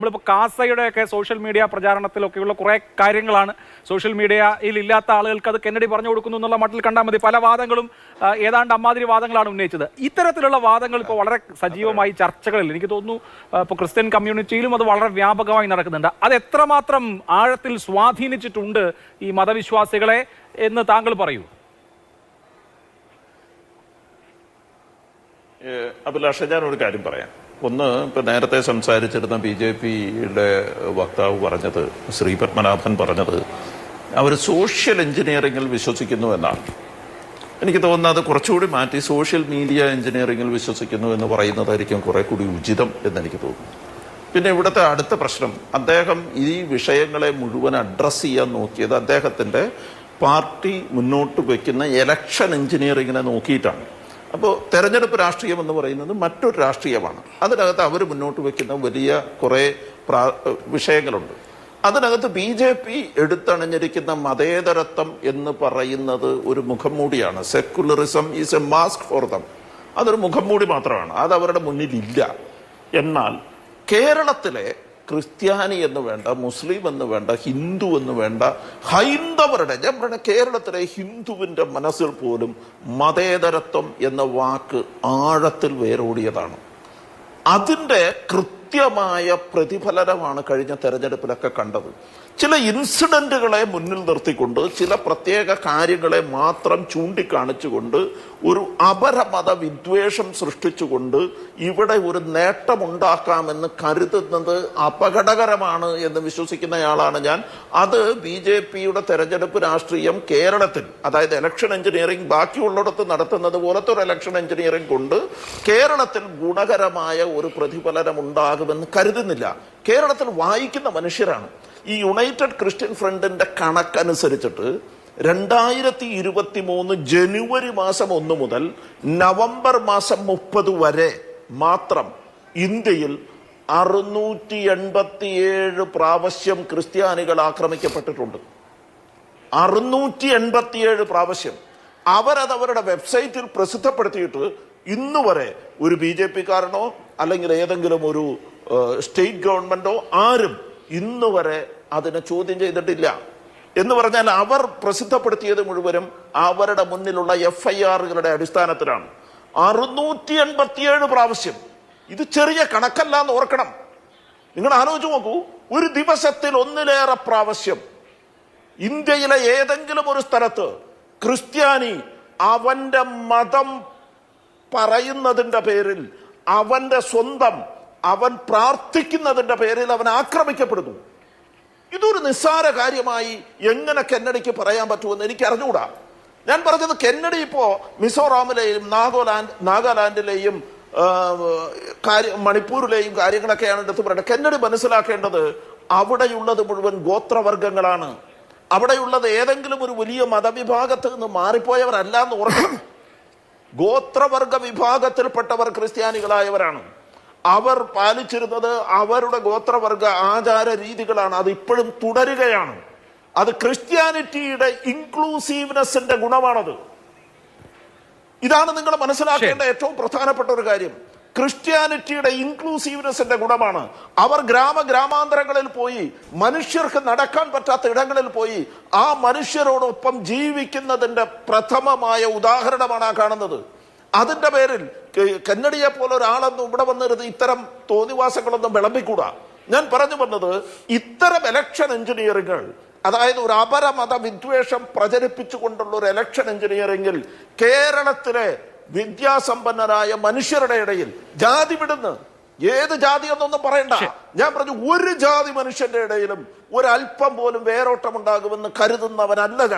നമ്മളിപ്പോൾ കാസയുടെയൊക്കെ social media പ്രചാരണത്തിലൊക്കെയുള്ള കുറേ കാര്യങ്ങളാണ് സോഷ്യൽ മീഡിയയിൽ ഇല്ലാത്ത ആളുകൾക്ക് അത് കെന്നഡി പറഞ്ഞു കൊടുക്കുന്നു എന്നുള്ള മട്ടിൽ കണ്ടാൽ മതി. പല വാദങ്ങളും ഏതാണ്ട് അമ്മാതിരി വാദങ്ങളാണ് ഉന്നയിച്ചത്. ഇത്തരത്തിലുള്ള വാദങ്ങൾ ഇപ്പോൾ വളരെ സജീവമായി ചർച്ചകളിൽ എനിക്ക് തോന്നുന്നു ഇപ്പോൾ ക്രിസ്ത്യൻ കമ്മ്യൂണിറ്റിയിലും അത് വളരെ വ്യാപകമായി നടക്കുന്നുണ്ട്. അത് എത്രമാത്രം ആഴത്തിൽ സ്വാധീനിച്ചിട്ടുണ്ട് ഈ മതവിശ്വാസികളെ എന്ന് താങ്കൾ പറയൂ. അഭിലാഷ, ഞാനൊരു കാര്യം പറയാം. ഒന്ന്, ഇപ്പം നേരത്തെ സംസാരിച്ചിരുന്ന BJPയുടെ വക്താവ് പറഞ്ഞത്, ശ്രീ പത്മനാഭൻ പറഞ്ഞത്, അവർ സോഷ്യൽ എഞ്ചിനീയറിംഗിൽ വിശ്വസിക്കുന്നു എന്നാണ്. എനിക്ക് തോന്നുന്നത് കുറച്ചുകൂടി മാറ്റി സോഷ്യൽ മീഡിയ എഞ്ചിനീയറിംഗിൽ വിശ്വസിക്കുന്നു എന്ന് പറയുന്നതായിരിക്കും കുറെ കൂടി ഉചിതം എന്നെനിക്ക് തോന്നുന്നു. പിന്നെ ഇവിടുത്തെ അടുത്ത പ്രശ്നം, അദ്ദേഹം ഈ വിഷയങ്ങളെ മുഴുവൻ അഡ്രസ്സ് ചെയ്യാൻ നോക്കിയത് അദ്ദേഹത്തിൻ്റെ പാർട്ടി മുന്നോട്ട് വയ്ക്കുന്ന എലക്ഷൻ എഞ്ചിനീയറിങ്ങിനെ നോക്കിയിട്ടാണ്. അപ്പോൾ തെരഞ്ഞെടുപ്പ് രാഷ്ട്രീയം എന്ന് പറയുന്നത് മറ്റൊരു രാഷ്ട്രീയമാണ്. അതിനകത്ത് അവർ മുന്നോട്ട് വയ്ക്കുന്ന വലിയ കുറേ വിഷയങ്ങളുണ്ട്. അതിനകത്ത് BJP എടുത്തണിഞ്ഞിരിക്കുന്ന മതേതരത്വം എന്ന് പറയുന്നത് ഒരു മുഖംമൂടിയാണ്. Secularism is a mask for them. അതൊരു മുഖംമൂടി മാത്രമാണ്, അത് അവരുടെ മുന്നിലില്ല. എന്നാൽ കേരളത്തിലെ ക്രിസ്ത്യാനി എന്ന് വേണ്ട, മുസ്ലിം എന്ന് വേണ്ട, ഹിന്ദു എന്ന് വേണ്ട, ഹൈന്ദവരുടെ, ഞാൻ പറഞ്ഞ കേരളത്തിലെ ഹിന്ദുവിൻ്റെ മനസ്സിൽ പോലും മതേതരത്വം എന്ന വാക്ക് ആഴത്തിൽ വേരോടിയതാണ്. അതിൻ്റെ കൃത്യമായ പ്രതിഫലനമാണ് കഴിഞ്ഞ തെരഞ്ഞെടുപ്പിലൊക്കെ കണ്ടത്. ചില ഇൻസിഡന്റുകളെ മുന്നിൽ നിർത്തിക്കൊണ്ട്, ചില പ്രത്യേക കാര്യങ്ങളെ മാത്രം ചൂണ്ടിക്കാണിച്ചുകൊണ്ട്, ഒരു അപരമത വിദ്വേഷം സൃഷ്ടിച്ചുകൊണ്ട് ഇവിടെ ഒരു നേട്ടമുണ്ടാക്കാമെന്ന് കരുതുന്നത് അപകടകരമാണ് എന്ന് വിശ്വസിക്കുന്നയാളാണ് ഞാൻ. അത് BJPയുടെ തെരഞ്ഞെടുപ്പ് രാഷ്ട്രീയം കേരളത്തിൽ, അതായത് ഇലക്ഷൻ എഞ്ചിനീയറിംഗ് ബാക്കിയുള്ളിടത്ത് നടത്തുന്നത് പോലത്തെ ഒരു ഇലക്ഷൻ എഞ്ചിനീയറിംഗ് കൊണ്ട് കേരളത്തിൽ ഗുണകരമായ ഒരു പ്രതിഫലനം ഉണ്ടാകുമെന്ന് കരുതുന്നില്ല. കേരളത്തിൽ വായിക്കുന്ന മനുഷ്യരാണ്. ഈ യുണൈറ്റഡ് ക്രിസ്ത്യൻ ഫ്രണ്ടിന്റെ കണക്കനുസരിച്ചിട്ട് 2023 ജനുവരി മാസം 1 മുതൽ നവംബർ മാസം 30 വരെ മാത്രം ഇന്ത്യയിൽ 687 പ്രാവശ്യം ക്രിസ്ത്യാനികൾ ആക്രമിക്കപ്പെട്ടിട്ടുണ്ട്. 687 പ്രാവശ്യം. അവരത് അവരുടെ വെബ്സൈറ്റിൽ പ്രസിദ്ധപ്പെടുത്തിയിട്ട് ഇന്ന് വരെ ഒരു BJP-കാരനോ അല്ലെങ്കിൽ ഏതെങ്കിലും ഒരു സ്റ്റേറ്റ് ഗവൺമെന്റോ ആരും ഇന്ന് വരെ അതിനെ ചോദ്യം ചെയ്തിട്ടില്ല. എന്ന് പറഞ്ഞാൽ അവർ പ്രസിദ്ധപ്പെടുത്തിയത് മുഴുവനും അവരുടെ മുന്നിലുള്ള FIR-കളുടെ അടിസ്ഥാനത്തിലാണ്. 687 പ്രാവശ്യം. ഇത് ചെറിയ കണക്കല്ല എന്ന് ഓർക്കണം. നിങ്ങൾ ആലോചിച്ച് നോക്കൂ, ഒരു ദിവസത്തിൽ 1-ലേറെ പ്രാവശ്യം ഇന്ത്യയിലെ ഏതെങ്കിലും ഒരു സ്ഥലത്ത് ക്രിസ്ത്യാനി അവന്റെ മതം പറയുന്നതിന്റെ പേരിൽ, അവന്റെ സ്വന്തം, അവൻ പ്രാർത്ഥിക്കുന്നതിന്റെ പേരിൽ അവൻ ആക്രമിക്കപ്പെടുന്നു. ഇതൊരു നിസ്സാര കാര്യമായി എങ്ങനെ കെന്നഡിക്ക് പറയാൻ പറ്റുമെന്ന് എനിക്ക് അറിഞ്ഞുകൂടാ. ഞാൻ പറഞ്ഞത്, കെന്നഡി ഇപ്പോ മിസോറാമിലെയും നാഗാലാൻഡിലെയും മണിപ്പൂരിലെയും കാര്യങ്ങളൊക്കെയാണ് എടുത്ത് പറയുന്നത്. കെന്നഡി മനസ്സിലാക്കേണ്ടത് അവിടെയുള്ളത് മുഴുവൻ ഗോത്രവർഗങ്ങളാണ്. അവിടെയുള്ളത് ഏതെങ്കിലും ഒരു വലിയ മതവിഭാഗത്ത് നിന്ന് മാറിപ്പോയവരല്ല എന്ന് ഓർക്കണം. ഗോത്രവർഗ വിഭാഗത്തിൽപ്പെട്ടവർ ക്രിസ്ത്യാനികളായവരാണ്. അവർ പാലിച്ചിരുന്നത് അവരുടെ ഗോത്രവർഗ ആചാര രീതികളാണ്. അത് ഇപ്പോഴും തുടരുകയാണ്. അത് ക്രിസ്ത്യാനിറ്റിയുടെ ഇൻക്ലൂസീവ്നെസിന്റെ ഗുണമാണത്. ഇതാണ് നിങ്ങൾ മനസ്സിലാക്കേണ്ട ഏറ്റവും പ്രധാനപ്പെട്ട ഒരു കാര്യം. ക്രിസ്ത്യാനിറ്റിയുടെ ഇൻക്ലൂസീവ്നെസിന്റെ ഗുണമാണ്. അവർ ഗ്രാമാന്തരങ്ങളിൽ പോയി, മനുഷ്യർക്ക് നടക്കാൻ പറ്റാത്ത ഇടങ്ങളിൽ പോയി ആ മനുഷ്യരോടൊപ്പം ജീവിക്കുന്നതിന്റെ പ്രഥമമായ ഉദാഹരണമാണ് ആ കാണുന്നത്. അതിന്റെ പേരിൽ കെന്നഡിയെ പോലെ ഒരാളൊന്നും ഇവിടെ വന്നിരുന്ന് ഇത്തരം തോന്നിവാസങ്ങളൊന്നും വിളമ്പിക്കൂടാ. ഞാൻ പറഞ്ഞു വന്നത്, ഇത്തരം ഇലക്ഷൻ എഞ്ചിനീയറിംഗുകൾ, അതായത് ഒരു അപരമത വിദ്വേഷം പ്രചരിപ്പിച്ചുകൊണ്ടുള്ള ഒരു ഇലക്ഷൻ എഞ്ചിനീയറിംഗിൽ കേരളത്തിലെ വിദ്യാസമ്പന്നരായ മനുഷ്യരുടെ ഇടയിൽ, ജാതി വിടുന്ന്, ഏത് ജാതി എന്നൊന്നും പറയണ്ട, ഞാൻ പറഞ്ഞു ഒരു ജാതി മനുഷ്യന്റെ ഇടയിലും ഒരല്പം പോലും വേരോട്ടം ഉണ്ടാകുമെന്ന് കരുതുന്നവനല്ല ഞാൻ.